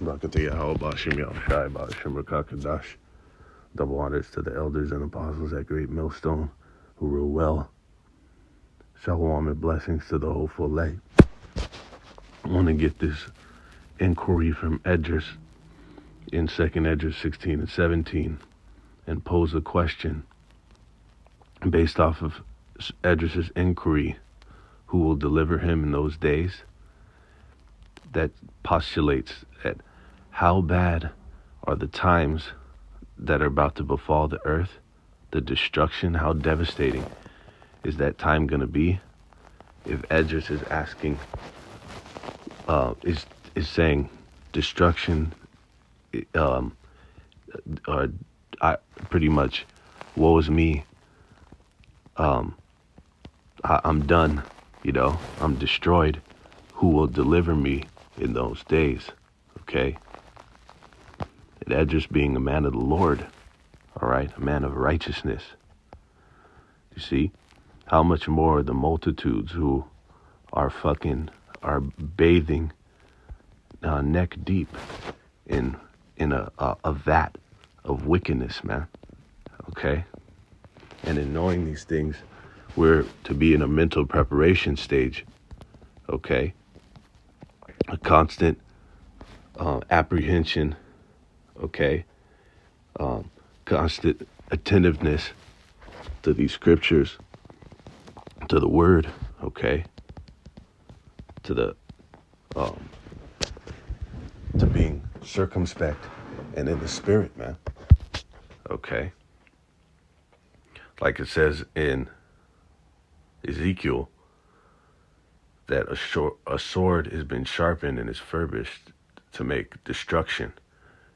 Brakatiyah, Hawabashim Yahushai, Bashim Rakakadash. Double honors to the elders and apostles at Great Millstone who rule well. Shalom and blessings to the hopeful elect. I want to get this inquiry from Edris in 2nd Edris 16 and 17 and pose a question based off of Edris's inquiry, who will deliver him in those days, that postulates that how bad are the times that are about to befall the earth, the destruction, how devastating is that time going to be? If Edris is asking, is saying destruction, I pretty much, woe is me, I'm done, I'm destroyed. Who will deliver me in those days? Okay? And Edris being a man of the Lord, all right, a man of righteousness. You see, how much more the multitudes who are bathing neck deep in a vat of wickedness, man. Okay? And in knowing these things, we're to be in a mental preparation stage. Okay? A constant apprehension. Okay? Constant attentiveness to these scriptures, to the word, okay? To the to being circumspect and in the spirit, man. Okay? Like it says in Ezekiel, that a sword has been sharpened and is furbished to make destruction.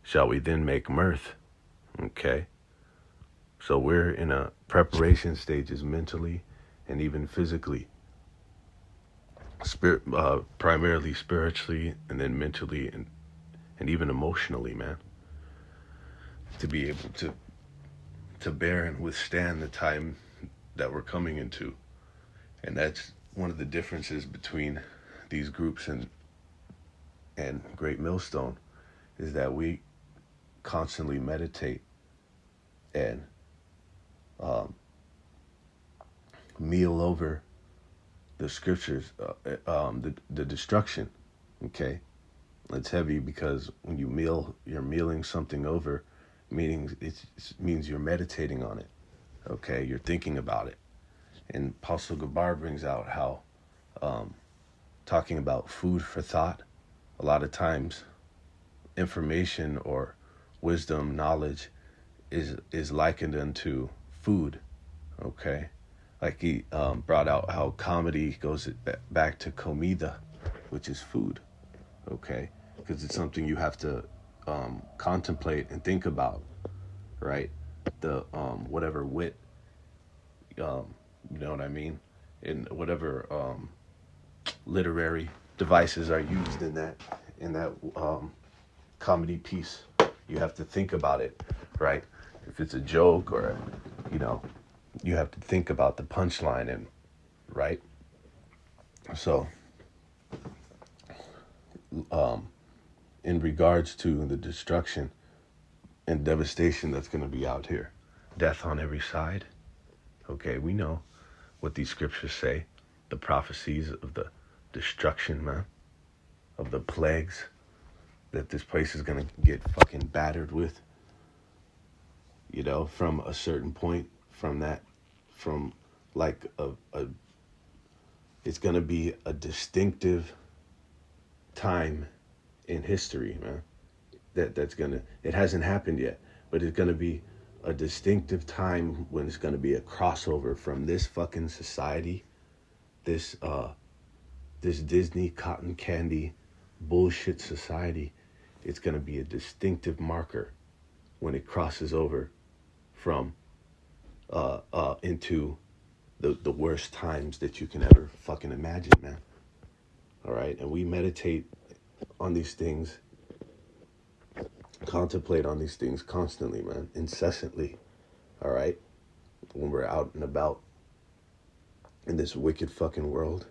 Shall we then make mirth? Okay? So we're in a preparation stages mentally and even physically. Primarily spiritually and then mentally and even emotionally, man. To be able to bear and withstand the time that we're coming into. And that's one of the differences between these groups and Great Millstone, is that we constantly meditate and meal over the scriptures, the destruction. Okay, it's heavy because when you're mealing something over, meaning it means you're meditating on it. Okay, you're thinking about it. And Apostle Gabar brings out how talking about food for thought, a lot of times information or wisdom, knowledge is likened unto food. Okay, like he brought out how comedy goes back to comida, which is food. Okay, because it's something you have to contemplate and think about, right? The whatever wit, you know what I mean, and whatever literary devices are used in that comedy piece, you have to think about it, right? If it's a joke or you have to think about the punchline, and right. So in regards to the destruction and devastation that's going to be out here, death on every side. Okay, we know what these scriptures say, the prophecies of the destruction, man, of the plagues that this place is going to get fucking battered with, from a certain point, from like it's going to be a distinctive time in history, man. It hasn't happened yet, but it's going to be a distinctive time when it's going to be a crossover from this fucking society, this Disney cotton candy bullshit society. It's going to be a distinctive marker when it crosses over from into the worst times that you can ever fucking imagine, man. All right, and we meditate on these things, contemplate on these things constantly, man, incessantly. All right, when we're out and about in this wicked fucking world.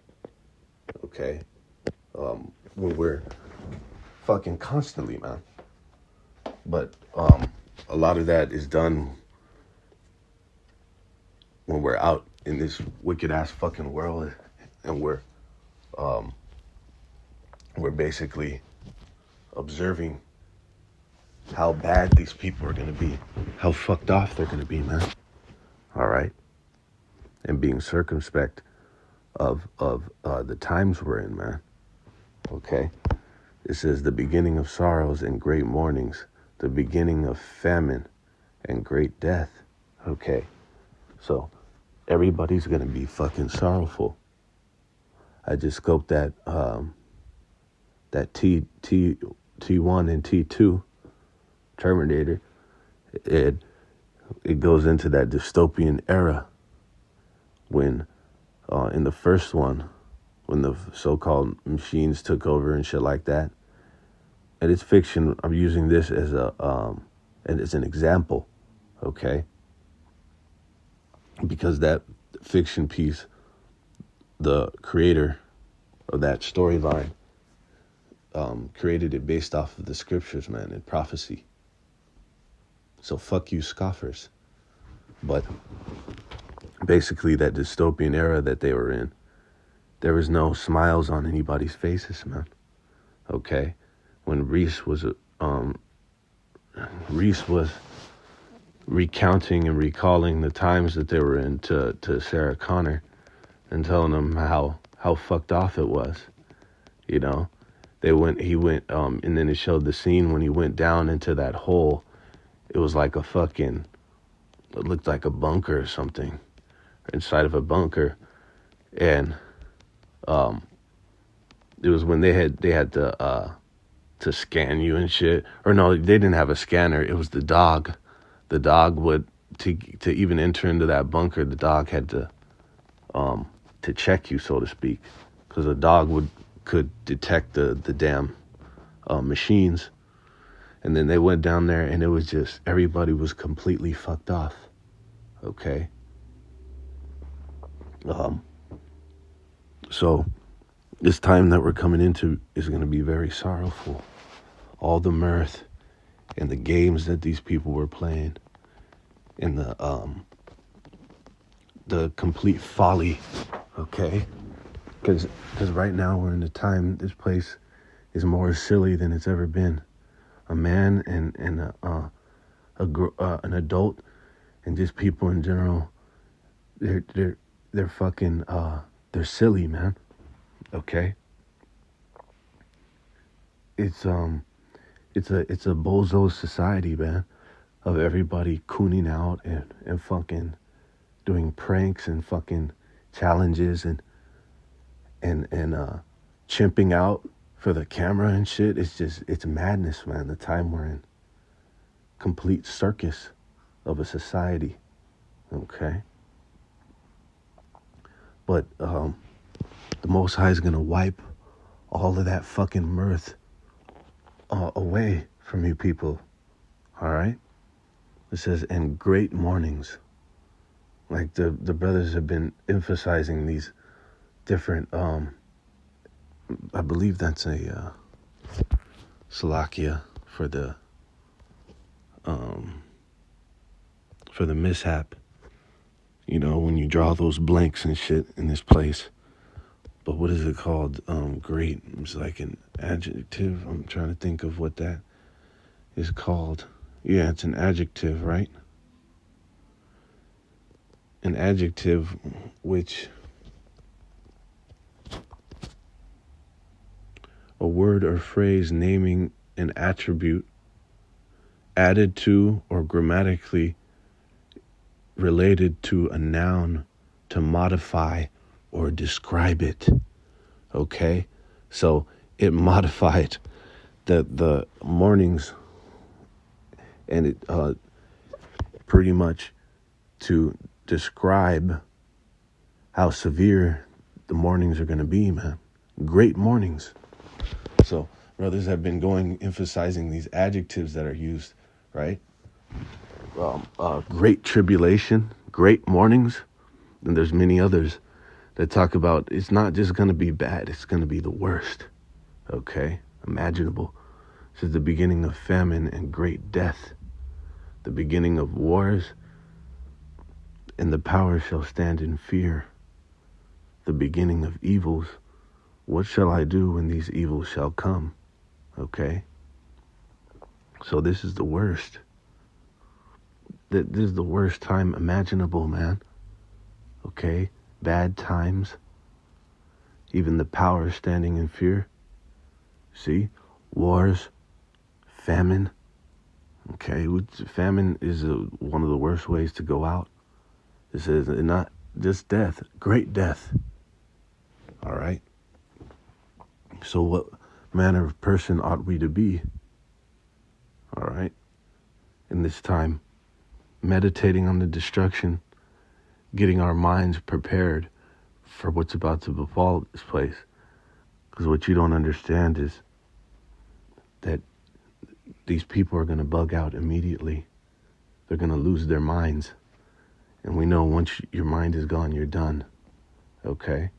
Okay, when we're fucking constantly, man. But a lot of that is done when we're out in this wicked ass fucking world, and we're basically observing how bad these people are gonna be, how fucked off they're gonna be, man. All right, and being circumspect of the times we're in, man. Okay, it says the beginning of sorrows and great mournings, the beginning of famine and great death. Okay, so everybody's gonna be fucking sorrowful. I just scoped that T1 and T2 Terminator. It goes into that dystopian era when in the first one, when the so-called machines took over and shit like that. And it's fiction. I'm using this as an example, okay? Because that fiction piece, the creator of that storyline, created it based off of the scriptures, man, and prophecy. So fuck you, scoffers. But basically, that dystopian era that they were in, there was no smiles on anybody's faces, man. Okay, when Reese was recounting and recalling the times that they were in to Sarah Connor, and telling them how fucked off it was, you know. He went, and then it showed the scene when he went down into that hole. It was like it looked like a bunker or something, inside of a bunker. And, it was when they had to scan you and shit. Or no, they didn't have a scanner. It was the dog. The dog would, to even enter into that bunker, the dog had to check you, so to speak. Because the dog could detect the damn machines. And then they went down there, and it was just, everybody was completely fucked off. Okay? So this time that we're coming into is going to be very sorrowful. All the mirth and the games that these people were playing, and the complete folly, okay? Because right now we're in a time, this place is more silly than it's ever been. A man and an adult, and just people in general, they're fucking they're silly, man. Okay. It's a bozo society, man, of everybody cooning out and fucking doing pranks and fucking challenges and chimping out for the camera and shit. It's madness, man, the time we're in. Complete circus of a society. Okay? But the Most High is gonna wipe all of that fucking mirth away from you people. Alright? It says, and great mornings. Like the brothers have been emphasizing these different, I believe that's a Salakia for the mishap. You know, when you draw those blanks and shit in this place. But what is it called? Great. It's like an adjective. I'm trying to think of what that is called. Yeah, it's an adjective, right? An adjective which, a word or phrase naming an attribute added to or grammatically related to a noun to modify or describe it. Okay? So it modified the mornings, and it pretty much to describe how severe the mornings are going to be, man. Great mornings. So brothers have been emphasizing these adjectives that are used, right? Great tribulation, great mornings, and there's many others that talk about it's not just going to be bad, it's going to be the worst, okay, imaginable. It says the beginning of famine and great death, the beginning of wars, and the power shall stand in fear, the beginning of evils. What shall I do when these evils shall come? Okay? So this is the worst. This is the worst time imaginable, man. Okay? Bad times. Even the power standing in fear. See? Wars. Famine. Okay? Famine is one of the worst ways to go out. It says not just death. Great death. All right? So what manner of person ought we to be? All right? In this time, meditating on the destruction, getting our minds prepared for what's about to befall this place. Because what you don't understand is that these people are going to bug out immediately. They're going to lose their minds. And we know once your mind is gone, you're done. Okay?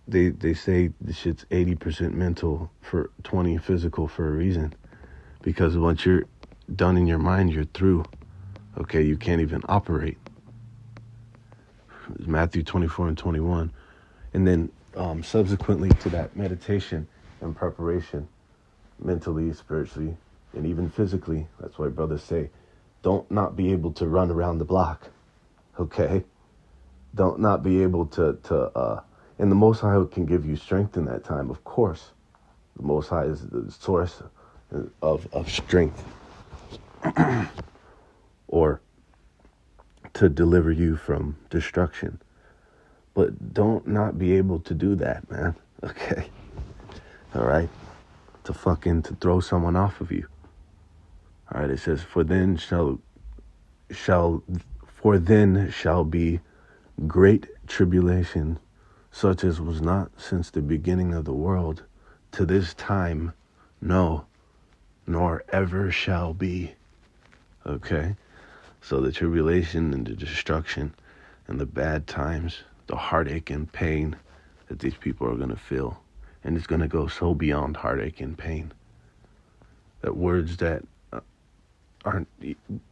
They say this shit's 80% mental, for 20 physical for a reason. Because once you're done in your mind, you're through. Okay, you can't even operate. Matthew 24 and 21. And then subsequently to that meditation and preparation, mentally, spiritually, and even physically, that's why brothers say, don't not be able to run around the block. Okay? Don't not be able to and the Most High can give you strength in that time, of course. The Most High is the source of strength. Or to deliver you from destruction. But don't not be able to do that, man. Okay? All right? To throw someone off of you. All right, it says, for then shall be great tribulation, such as was not since the beginning of the world to this time, no, nor ever shall be. Okay? So the tribulation and the destruction and the bad times, the heartache and pain that these people are going to feel. And it's going to go so beyond heartache and pain. That words that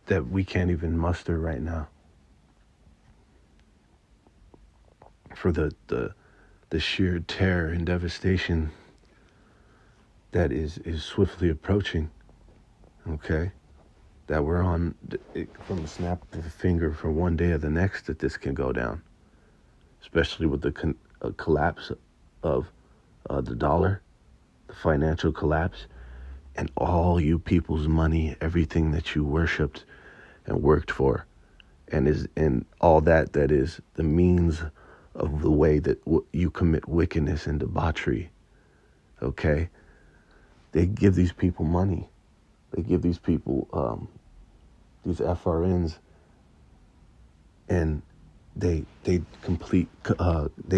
that we can't even muster right now. For the sheer terror and devastation that is swiftly approaching. Okay? That we're on, from the snap of a finger, from one day to the next, that this can go down. Especially with the collapse of the dollar, the financial collapse, and all you people's money, everything that you worshipped and worked for, and all that is the means of the way that you commit wickedness and debauchery. Okay? They give these people money. They give these people these FRNs, and they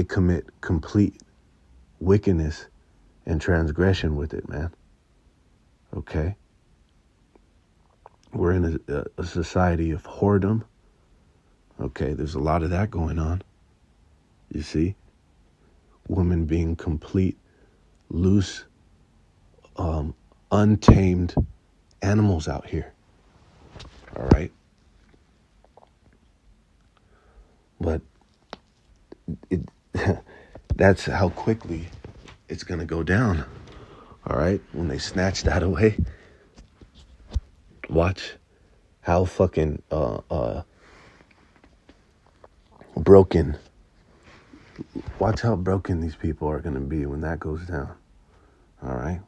commit complete wickedness and transgression with it, man. Okay? We're in a society of whoredom. Okay, there's a lot of that going on. You see? Women being complete, loose, untamed animals out here. All right? But that's how quickly it's going to go down. All right? When they snatch that away, watch how fucking broken. Watch how broken these people are going to be when that goes down. All right?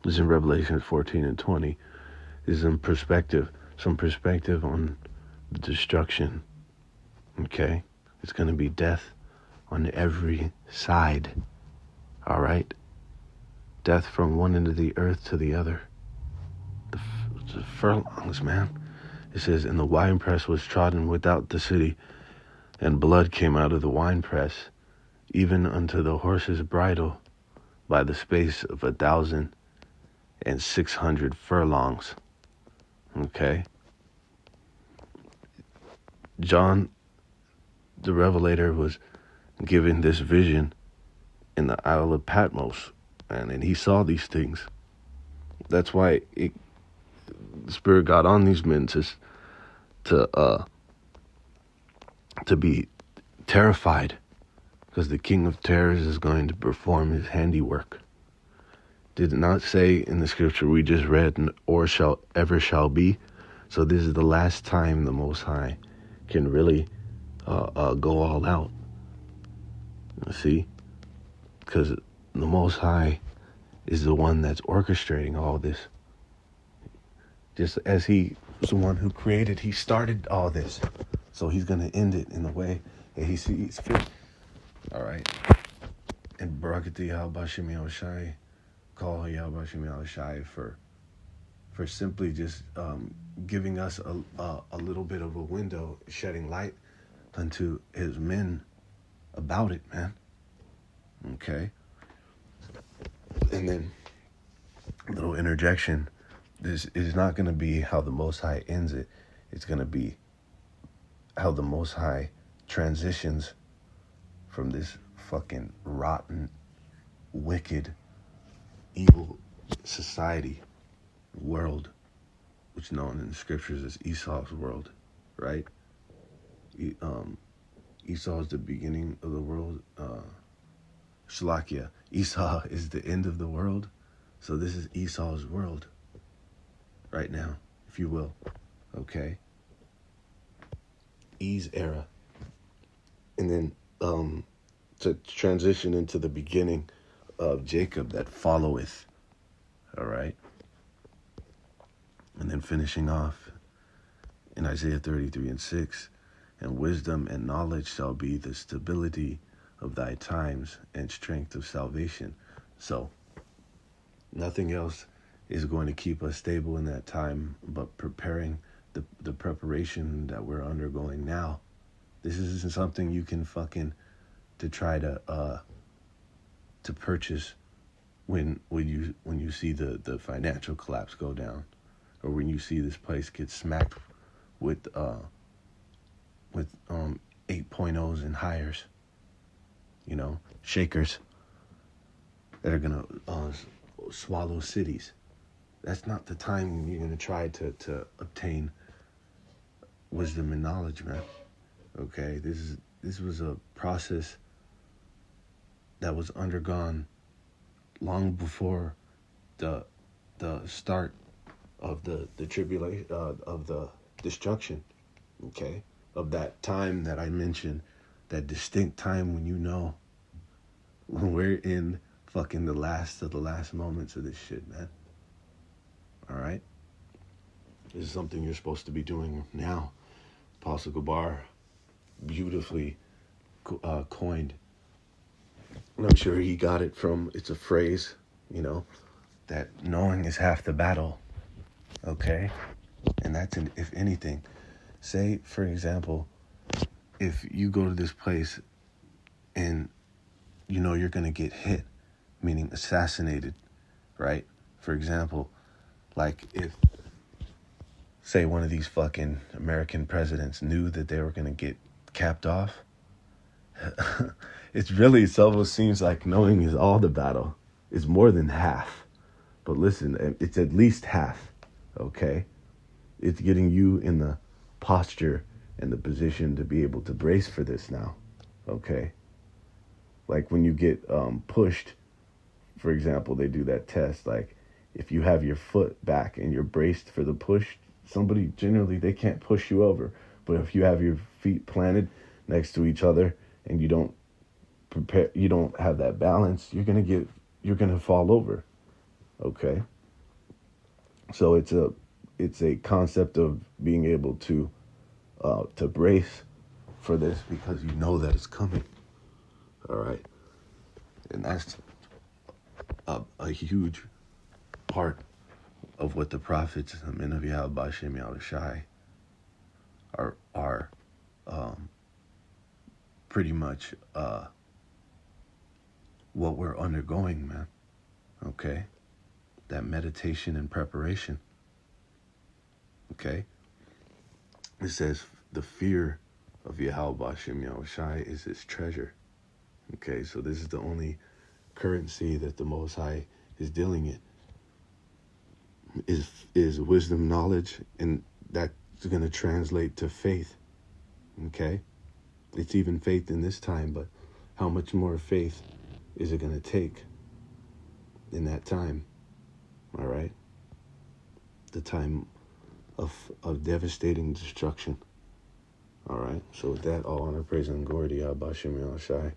This is in Revelation 14 and 20. This is in perspective. Some perspective on the destruction. Okay? It's going to be death on every side. All right? Death from one end of the earth to the other. The furlongs, man. It says, and the winepress was trodden without the city, and blood came out of the winepress, even unto the horse's bridle, by the space of 1,600 furlongs. Okay? John, the Revelator, was given this vision in the Isle of Patmos, and he saw these things. That's why the Spirit got on these men to be terrified, because the King of Terrors is going to perform his handiwork. Did it not say in the scripture we just read, or shall be? So this is the last time the Most High can really go all out. See? Because the Most High is the one that's orchestrating all this. Just as he was the one who created, he started all this. So he's going to end it in the way that he sees fit. All right. And Barakati Al-Bashim Al-Shai, call Al-Bashim Al-Shai for simply just giving us a little bit of a window, shedding light unto his men about it, man. Okay. And then a little interjection. This is not going to be how the Most High ends it. It's going to be how the Most High transitions from this fucking rotten, wicked, evil society, world, which is known in the scriptures as Esau's world, right? Esau is the beginning of the world. Shalakia, Esau is the end of the world. So this is Esau's world right now, if you will. Okay? E's era. And then to transition into the beginning of Jacob that followeth. All right? And then finishing off in Isaiah 33:6, and wisdom and knowledge shall be the stability of thy times and strength of salvation. So nothing else is going to keep us stable in that time but preparing the preparation that we're undergoing now. This isn't something you can to try to purchase when you see the financial collapse go down, or when you see this place get smacked with 8.0s and hires, shakers that are gonna swallow cities. That's not the time when you're gonna try to obtain wisdom and knowledge, man. Okay, this was a process that was undergone long before the start of the tribulation, of the destruction, okay, of that time that I mentioned, that distinct time when we're in the last of the last moments of this shit, man. All right, this is something you're supposed to be doing now. Apostle Gabar beautifully coined, and I'm sure he got it from, it's a phrase, that knowing is half the battle. Okay, and that's if anything. Say, for example, if you go to this place and you're going to get hit, meaning assassinated, right? For example, like if, say, one of these fucking American presidents knew that they were going to get capped off, it almost seems like knowing is all the battle. It's more than half. But listen, it's at least half, okay? It's getting you in the posture and the position to be able to brace for this now, okay? Like when you get pushed, for example, they do that test. Like if you have your foot back and you're braced for the push, somebody generally, they can't push you over. But if you have your feet planted next to each other and you don't have that balance, you're gonna fall over, okay? So it's a concept of being able to brace for this, because you know that it's coming. All right, and that's a huge part of what the prophets, the men of Yahweh B'Shem Yahushai, are pretty much what we're undergoing, man. Okay, that meditation and preparation. Okay, it says the fear of Yahweh B'Shem Yahushai is his treasure. Okay, so this is the only currency that the Most High is dealing in is wisdom, knowledge, and that's going to translate to faith. Okay? It's even faith in this time, but how much more faith is it going to take in that time? All right? The time of devastating destruction. All right? So with that, all honor, praise, and glory to Yahweh Shem Shai.